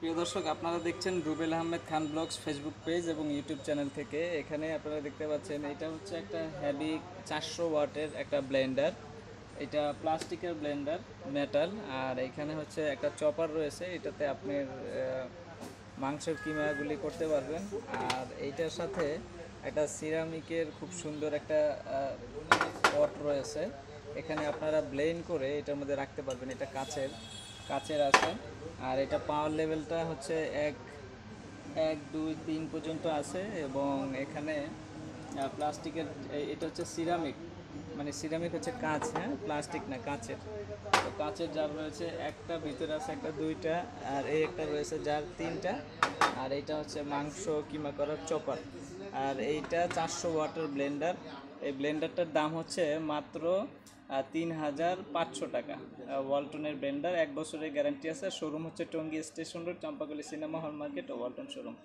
প্রিয় দর্শক, আপনারা দেখছেন Rubel Ahmed Khan blogs Facebook page এবং ইউটিউব চ্যানেল থেকে। এখানে আপনারা দেখতে পাচ্ছেন এটা হচ্ছে একটা হ্যাভি 400 ওয়াটের একটা ব্লেন্ডার। এটা প্লাস্টিকের ব্লেন্ডার, মেটাল। আর এখানে হচ্ছে একটা চপার রয়েছে, এটাতে আপনি মাংসের কিমাগুলি করতে পারবেন। আর এইটার সাথে একটা সিরামিকের খুব সুন্দর একটা পট রয়েছে। এখানে আপনারা ব্লেন্ড করে এটার মধ্যে রাখতে পারবেন। এটা কাচের কাচের আছে। আর এটা পাওয়ার লেভেলটা হচ্ছে এক এক দুই তিন পর্যন্ত আছে। এবং এখানে প্লাস্টিকের, এটা হচ্ছে সিরামিক, মানে সিরামিক হচ্ছে কাঁচ, হ্যাঁ, প্লাস্টিক না, কাঁচের। তো কাঁচের জার রয়েছে, একটা ভিতরে আছে একটা দুইটা, আর এই একটা রয়েছে জার তিনটা। আর এইটা হচ্ছে মাংস কিমা করার চপার। আর এইটা 400 ওয়াটের ব্লেন্ডার। এই ব্লেন্ডারটার দাম হচ্ছে মাত্র 3500 টাকা। ওয়ালটনের ব্লেন্ডার, 1 বছরের গ্যারান্টি আছে। শোরুম হচ্ছে Tongi station road, Champakali cinema hall market ও ওয়ালটন শোরুম।